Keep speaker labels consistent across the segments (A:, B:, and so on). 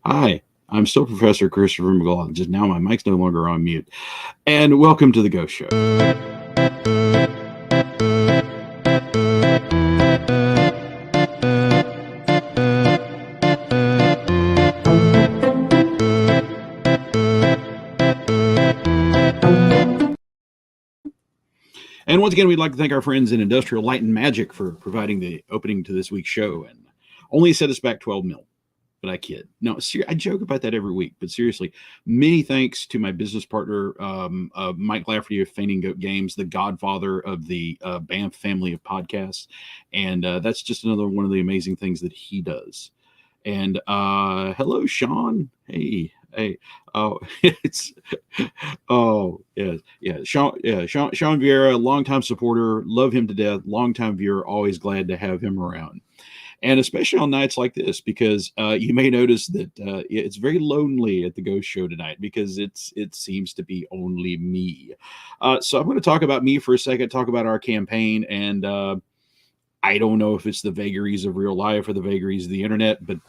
A: Hi, I'm still Professor Christopher McGlothlin, just now my mic's no longer on mute. And welcome to the Ghost Show. And once again, we'd like to thank our friends in Industrial Light and Magic for providing the opening to this week's show. And only set us back 12 mil. But I kid. No, I joke about that every week. But seriously, many thanks to my business partner, Mike Lafferty of Fainting Goat Games, the godfather of the BAMF family of podcasts. And that's just another one of the amazing things that he does. And hello, Sean. Hey. Oh, it's Sean Vieira, longtime supporter, love him to death, longtime viewer, always glad to have him around. And especially on nights like this, because you may notice that it's very lonely at the Ghost Show tonight because it seems to be only me. So I'm going to talk about me for a second, talk about our campaign, and I don't know if it's the vagaries of real life or the vagaries of the internet, but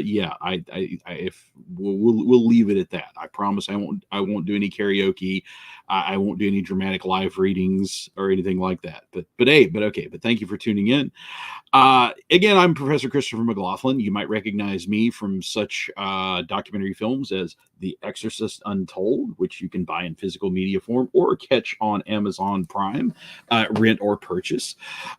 A: yeah, if we'll leave it at that. I promise I won't do any karaoke. I won't do any dramatic live readings or anything like that. But thank you for tuning in. Again, I'm Professor Christopher McGlothlin. You might recognize me from such documentary films as The Exorcist Untold, which you can buy in physical media form or catch on Amazon Prime, rent or purchase.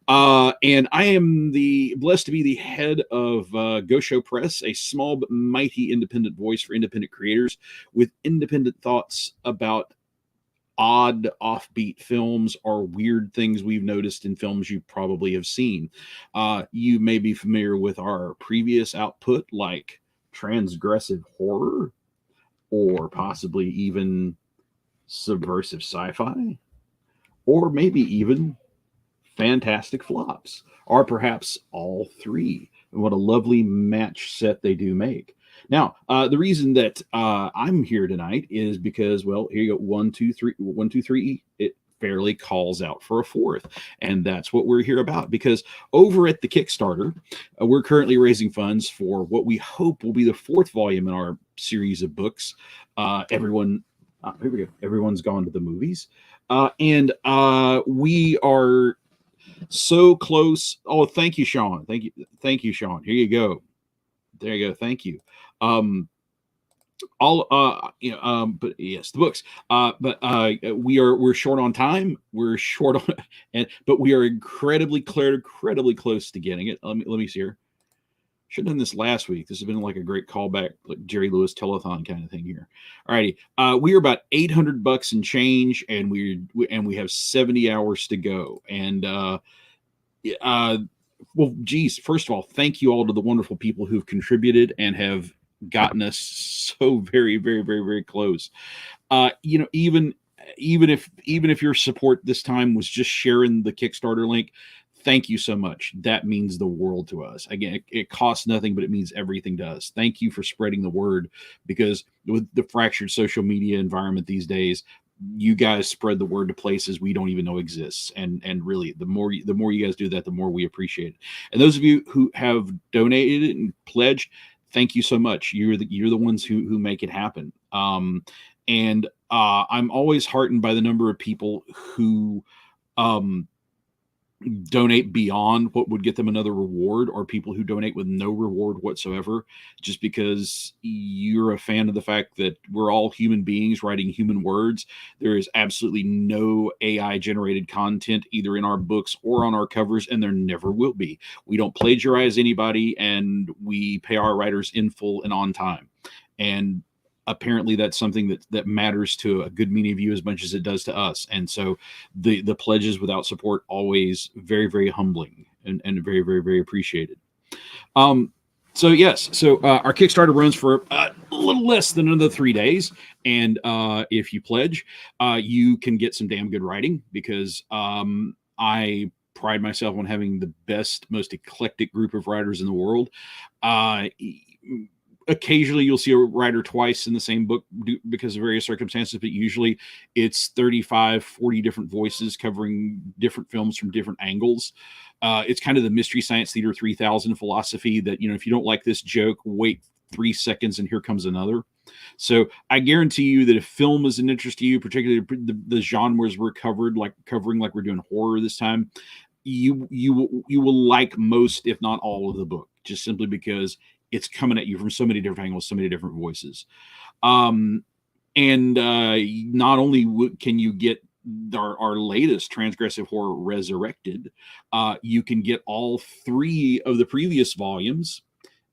A: And I am blessed to be the head of Ghost Show Press, a small but mighty independent voice for independent creators with independent thoughts about odd offbeat films or weird things we've noticed in films you probably have seen. You may be familiar with our previous output like Transgressive Horror or possibly even Subversive Sci-Fi or maybe even Fantastic Flops or perhaps all three. And what a lovely match set they do make. Now, the reason that I'm here tonight is because, well, here you go, 1, 2, 3, 1, 2, 3. It fairly calls out for a fourth, and that's what we're here about. Because over at the Kickstarter, we're currently raising funds for what we hope will be the fourth volume in our series of books. Here we go. Everyone's gone to the movies, and we are so close. Oh, thank you, Sean. Thank you, Sean. Here you go. There you go. Thank you. But yes, the books. We're short on time. We're short on, but we are incredibly close to getting it. Let me see here. Should have done this last week. This has been like a great callback, like Jerry Lewis telethon kind of thing here. Alrighty, we are about $800 and change, and we have 70 hours to go. And well, geez, first of all, thank you all to the wonderful people who've contributed and have gotten us so very close. Even if your support this time was just sharing the Kickstarter link, thank you so much. That means the world to us. Again, it costs nothing, but it means everything to us. Thank you for spreading the word, because with the fractured social media environment these days, you guys spread the word to places we don't even know exists. And really, the more you guys do that, the more we appreciate it. And those of you who have donated and pledged, thank you so much. You're the ones who make it happen. And I'm always heartened by the number of people who donate beyond what would get them another reward, or people who donate with no reward whatsoever, just because you're a fan of the fact that we're all human beings writing human words. There is absolutely no AI generated content either in our books or on our covers, and there never will be. We don't plagiarize anybody, and we pay our writers in full and on time. And apparently that's something that matters to a good many of you as much as it does to us. And so the pledges without support, always very humbling and very appreciated. So yes, our Kickstarter runs for a little less than another 3 days. And if you pledge, you can get some damn good writing, because I pride myself on having the best, most eclectic group of writers in the world. Occasionally you'll see a writer twice in the same book because of various circumstances, but usually it's 35, 40 different voices covering different films from different angles. It's kind of the Mystery Science Theater 3000 philosophy that, if you don't like this joke, wait 3 seconds and here comes another. So I guarantee you that if film is an interest to you, particularly the genres we're covering like we're doing horror this time, you will like most, if not all, of the book, just simply because it's coming at you from so many different angles, so many different voices. And not only can you get our latest Transgressive Horror Resurrected, you can get all 3 of the previous volumes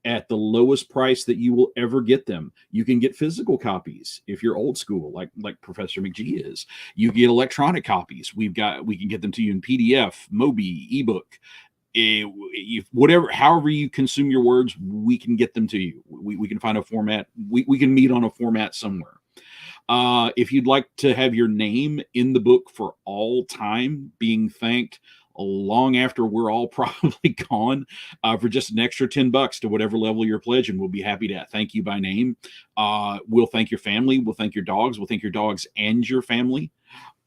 A: at the lowest price that you will ever get them. You can get physical copies if you're old school, like Professor McGee is. You get electronic copies. We can get them to you in PDF, Mobi, ebook. Whatever, however you consume your words, we can get them to you. We can find a format. We can meet on a format somewhere. If you'd like to have your name in the book for all time, being thanked long after we're all probably gone, for just an extra $10 to whatever level you're pledging, we'll be happy to thank you by name. We'll thank your family. We'll thank your dogs. We'll thank your dogs and your family.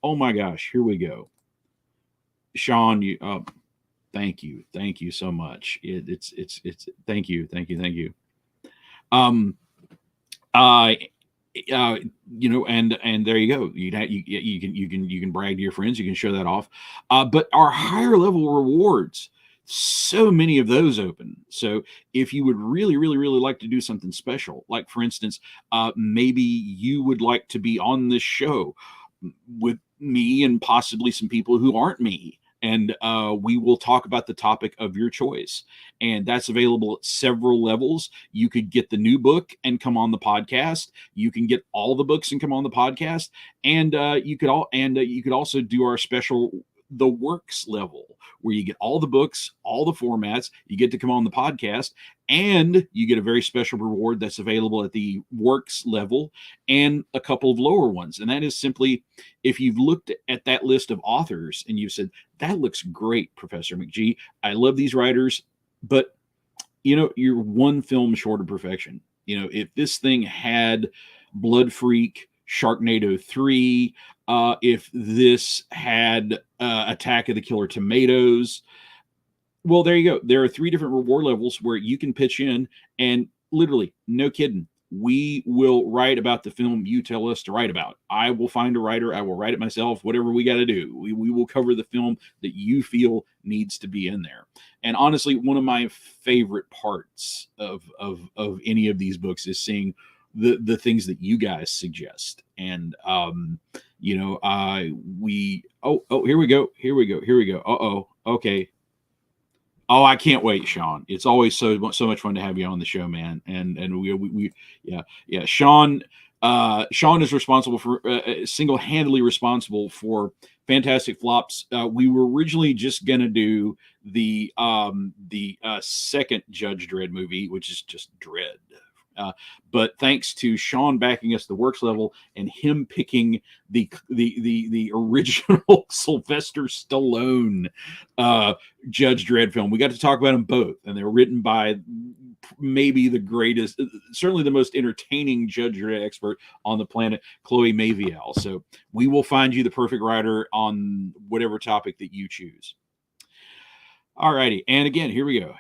A: Oh my gosh, here we go. Sean, thank you so much. It's thank you. And there you go. You can brag to your friends. You can show that off. But our higher level rewards, so many of those open. So if you would really like to do something special, like for instance, maybe you would like to be on this show with me and possibly some people who aren't me. And we will talk about the topic of your choice. And that's available at several levels. You could get the new book and come on the podcast. You can get all the books and come on the podcast. And you could also do our special the works level, where you get all the books, all the formats. You get to come on the podcast, and you get a very special reward that's available at the works level and a couple of lower ones. And that is simply, if you've looked at that list of authors and you've said, that looks great, Professor McGee, I love these writers, but you're one film short of perfection. If this thing had Blood Freak, Sharknado 3, if this had Attack of the Killer Tomatoes, well, there you go. There are 3 different reward levels where you can pitch in, and literally, no kidding, we will write about the film you tell us to write about. I will find a writer. I will write it myself, whatever we got to do. We will cover the film that you feel needs to be in there. And honestly, one of my favorite parts of any of these books is seeing the things that you guys suggest. And here we go. Okay. Oh, I can't wait, Sean. It's always so much fun to have you on the show, man. And we Sean is responsible for single-handedly responsible for Fantastic Flops. We were originally just gonna do the second Judge Dredd movie, which is just Dredd. But thanks to Sean backing us the works level and him picking the original Sylvester Stallone Judge Dredd film, we got to talk about them both, and they were written by maybe the greatest, certainly the most entertaining Judge Dredd expert on the planet, Chloe Mavial. So we will find you the perfect writer on whatever topic that you choose. All righty. And again, here we go.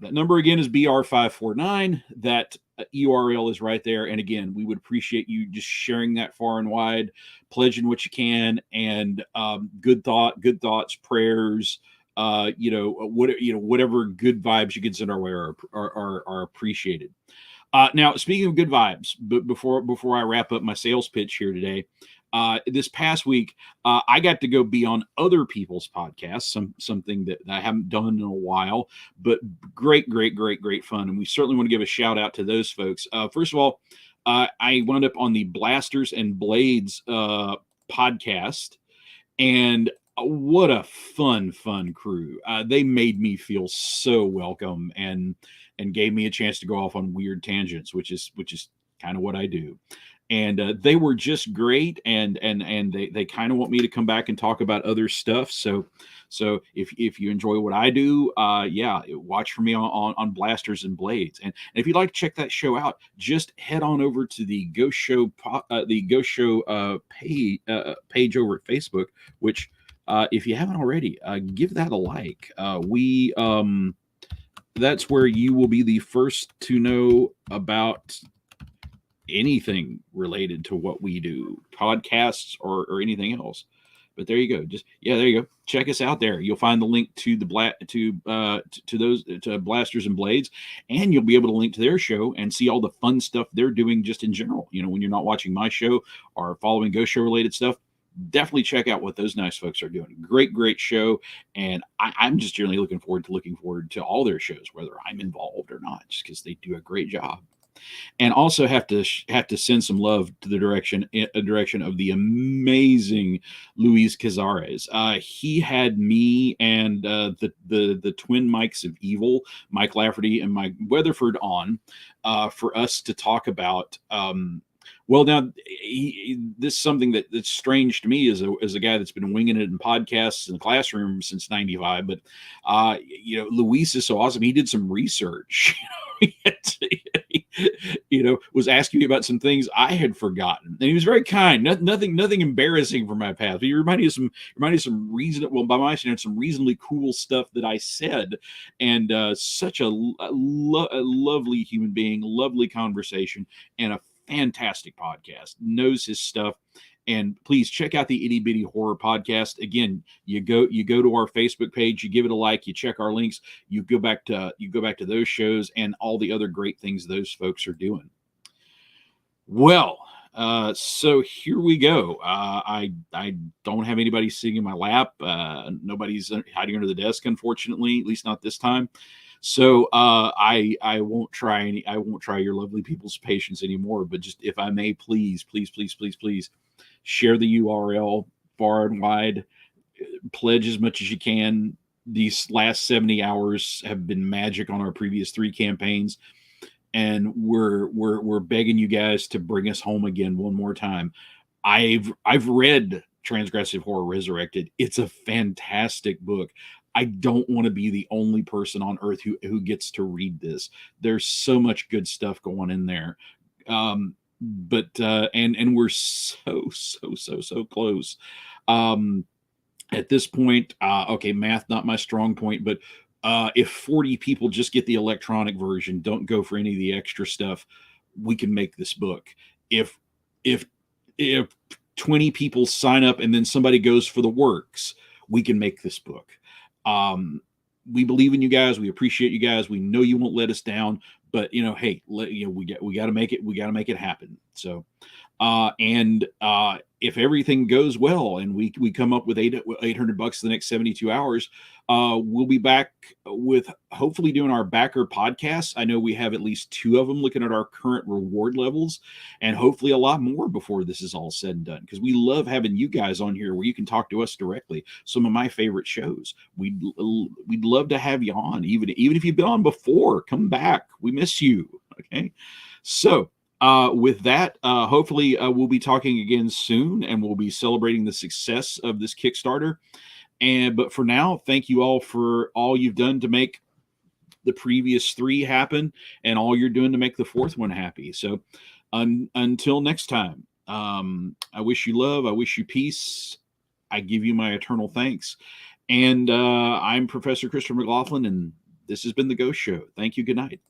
A: That number again is BR549. That URL is right there. And again, we would appreciate you just sharing that far and wide, pledging what you can, and good thoughts, prayers, whatever good vibes you can send our way are appreciated. Now, speaking of good vibes, but before I wrap up my sales pitch here today, this past week, I got to go be on other people's podcasts, something that I haven't done in a while, but great fun. And we certainly want to give a shout out to those folks. First of all, I wound up on the Blasters and Blades podcast, and what a fun crew. They made me feel so welcome and gave me a chance to go off on weird tangents, which is kind of what I do. And they were just great, and they kind of want me to come back and talk about other stuff. So if you enjoy what I do, watch for me on Blasters and Blades. And if you'd like to check that show out, just head on over to the Ghost Show page over at Facebook. Which, if you haven't already, give that a like. that's where you will be the first to know about anything related to what we do, podcasts or anything else. But there you go. Just there you go. Check us out there. You'll find the link to the to those to Blasters and Blades, and you'll be able to link to their show and see all the fun stuff they're doing just in general. You know, when you're not watching my show or following Ghost Show related stuff, definitely check out what those nice folks are doing. Great show, and I'm just generally looking forward to all their shows, whether I'm involved or not, just because they do a great job. And also have to send some love to the direction of the amazing Luis Cazares. He had me and the twin Mikes of Evil, Mike Lafferty and Mike Weatherford, on for us to talk about. Well, now this is something that's strange to me as a guy that's been winging it in podcasts in the classroom since '95. But Luis is so awesome. He did some research. Was asking me about some things I had forgotten, and he was very kind. Nothing embarrassing for my past. But he reminded me of some reasonable, by my standards, some reasonably cool stuff that I said, and such a lovely human being, lovely conversation, and a fantastic podcast. Knows his stuff. And please check out the Itty Bitty Horror Podcast. Again, you go to our Facebook page, you give it a like, you check our links, you go back to those shows and all the other great things those folks are doing. Well, so here we go. I don't have anybody sitting in my lap. Nobody's hiding under the desk, unfortunately, at least not this time. So I won't try your lovely people's patience anymore. But just, if I may, please share the URL far and wide. Pledge as much as you can. These last 70 hours have been magic on our previous 3 campaigns, and we're begging you guys to bring us home again one more time. I've read Transgressive Horror Resurrected. It's a fantastic book. I don't want to be the only person on earth who gets to read this. There's so much good stuff going in there. But we're so close. At this point, okay, math not my strong point, but if 40 people just get the electronic version, don't go for any of the extra stuff, we can make this book. If 20 people sign up and then somebody goes for the works, we can make this book. We believe in you guys. We appreciate you guys. We know you won't let us down, but hey, we got to make it. We got to make it happen. So, if everything goes well and we come up with $800 the next 72 hours, we'll be back with hopefully doing our backer podcasts. I know we have at least 2 of them looking at our current reward levels, and hopefully a lot more before this is all said and done, because we love having you guys on here where you can talk to us directly. Some of my favorite shows. We'd love to have you on, even if you've been on before. Come back. We miss you. Okay, so. With that, hopefully we'll be talking again soon, and we'll be celebrating the success of this Kickstarter. But for now, thank you all for all you've done to make the previous 3 happen, and all you're doing to make the 4th one happy. So until next time, I wish you love, I wish you peace. I give you my eternal thanks. And I'm Professor Christopher McGlothlin, and this has been The Ghost Show. Thank you. Good night.